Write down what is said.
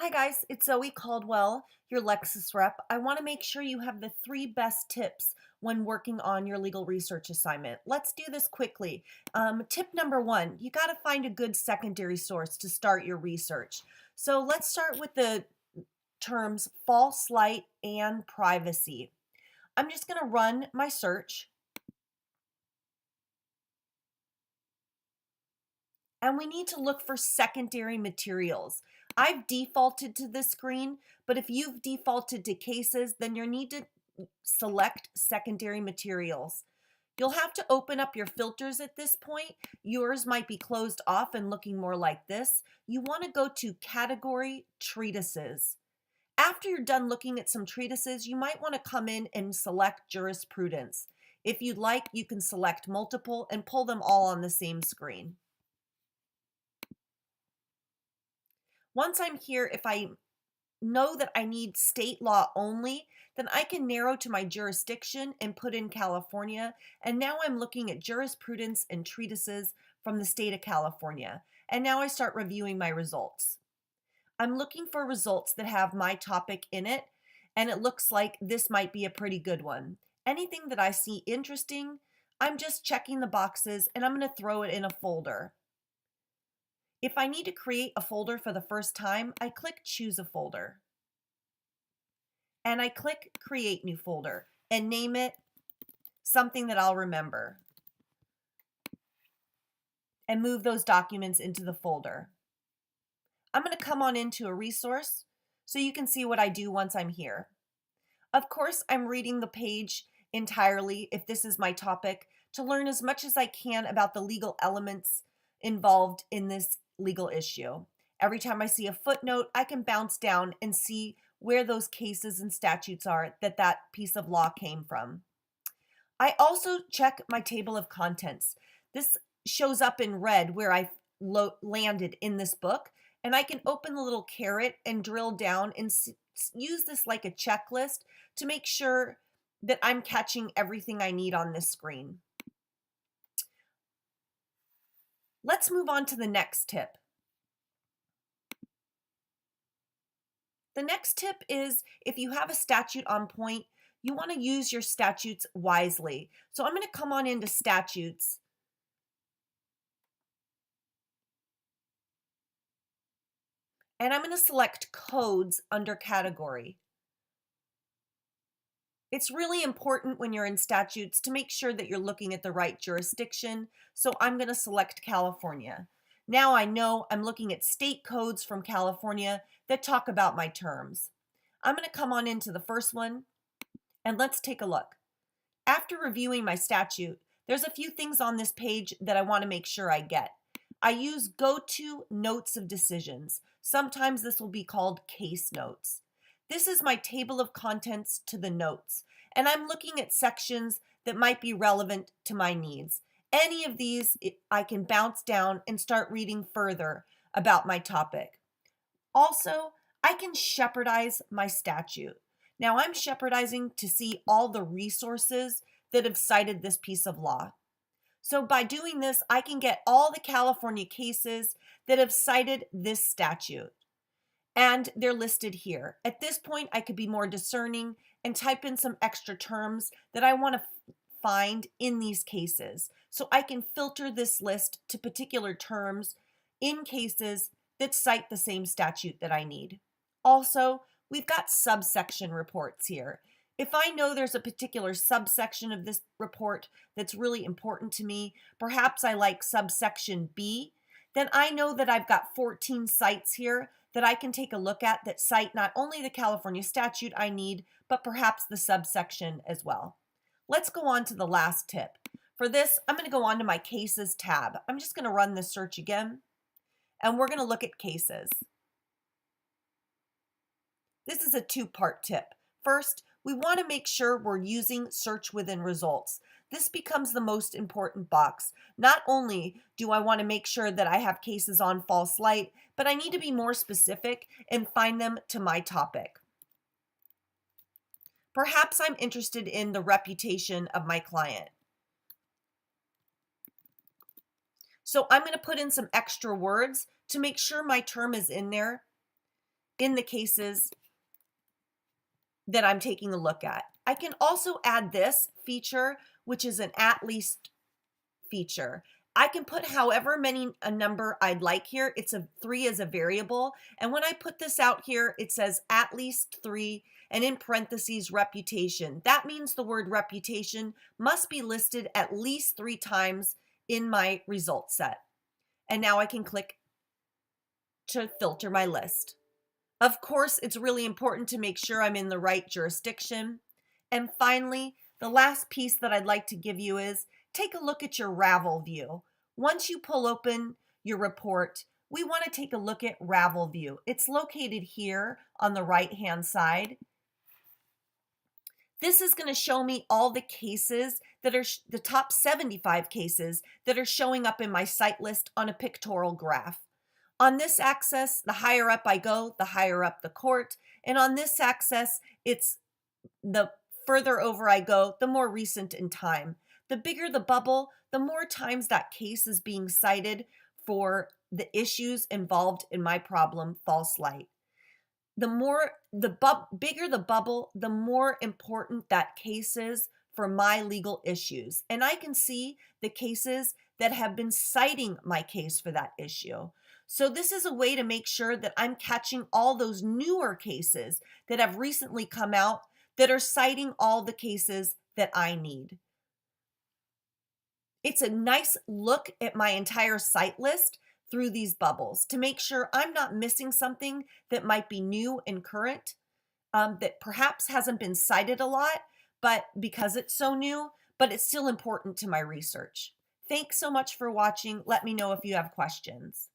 Hi guys, it's Zoe Caldwell, your Lexus rep. I want to make sure you have the 3 best tips when working on your legal research assignment. Let's do this quickly. Tip number 1, you got to find a good secondary source to start your research. So let's start with the terms false light and privacy. I'm just going to run my search, and we need to look for secondary materials. I've defaulted to this screen, but if you've defaulted to cases, then you need to select secondary materials. You'll have to open up your filters at this point. Yours might be closed off and looking more like this. You want to go to Category Treatises. After you're done looking at some treatises, you might want to come in and select jurisprudence. If you'd like, you can select multiple and pull them all on the same screen. Once I'm here, if I know that I need state law only, then I can narrow to my jurisdiction and put in California. And now I'm looking at jurisprudence and treatises from the state of California. And now I start reviewing my results. I'm looking for results that have my topic in it, and it looks like this might be a pretty good one. Anything that I see interesting, I'm just checking the boxes and I'm going to throw it in a folder. If I need to create a folder for the first time, I click Choose a Folder. And I click Create New Folder and name it something that I'll remember. And move those documents into the folder. I'm going to come on into a resource so you can see what I do once I'm here. Of course, I'm reading the page entirely if this is my topic to learn as much as I can about the legal elements involved in this legal issue. Every time I see a footnote, I can bounce down and see where those cases and statutes are that piece of law came from. I also check my table of contents. This shows up in red where I landed in this book, and I can open the little caret and drill down and use this like a checklist to make sure that I'm catching everything I need on this screen. Let's move on to the next tip. The next tip is if you have a statute on point, you want to use your statutes wisely. So I'm going to come on into statutes. And I'm going to select codes under category. It's really important when you're in statutes to make sure that you're looking at the right jurisdiction. So I'm going to select California. Now I know I'm looking at state codes from California that talk about my terms. I'm going to come on into the first one and let's take a look. After reviewing my statute, there's a few things on this page that I want to make sure I get. I use go-to notes of decisions. Sometimes this will be called case notes. This is my table of contents to the notes, and I'm looking at sections that might be relevant to my needs. Any of these, I can bounce down and start reading further about my topic. Also, I can shepherdize my statute. Now I'm shepardizing to see all the resources that have cited this piece of law. So by doing this, I can get all the California cases that have cited this statute. And they're listed here. At this point, I could be more discerning and type in some extra terms that I want to find in these cases. So I can filter this list to particular terms in cases that cite the same statute that I need. Also, we've got subsection reports here. If I know there's a particular subsection of this report that's really important to me, perhaps I like subsection B, then I know that I've got 14 sites here that I can take a look at that cite not only the California statute I need, but perhaps the subsection as well. Let's go on to the last tip. For this, I'm going to go on to my cases tab. I'm just going to run this search again, and we're going to look at cases. This is a 2-part tip. First, we want to make sure we're using search within results. This becomes the most important box. Not only do I want to make sure that I have cases on false light, but I need to be more specific and find them to my topic. Perhaps I'm interested in the reputation of my client. So I'm going to put in some extra words to make sure my term is in there. in the cases that I'm taking a look at. I can also add this feature, which is an at least feature. I can put however many a number I'd like here. It's a 3 as a variable. And when I put this out here, it says at least 3 and in parentheses reputation. That means the word reputation must be listed at least 3 times in my result set. And now I can click to filter my list. Of course, it's really important to make sure I'm in the right jurisdiction. And finally, the last piece that I'd like to give you is take a look at your Ravel view. Once you pull open your report, we want to take a look at Ravel view. It's located here on the right-hand side. This is going to show me all the cases that are the top 75 cases that are showing up in my site list on a pictorial graph. On this axis, the higher up I go, the higher up the court. And on this axis, it's the further over I go, the more recent in time. The bigger the bubble, the more times that case is being cited for the issues involved in my problem, false light. The bigger the bubble, the more important that case is for my legal issues. And I can see the cases that have been citing my case for that issue. So this is a way to make sure that I'm catching all those newer cases that have recently come out that are citing all the cases that I need. It's a nice look at my entire site list through these bubbles to make sure I'm not missing something that might be new and current, that perhaps hasn't been cited a lot, but because it's so new, but it's still important to my research. Thanks so much for watching. Let me know if you have questions.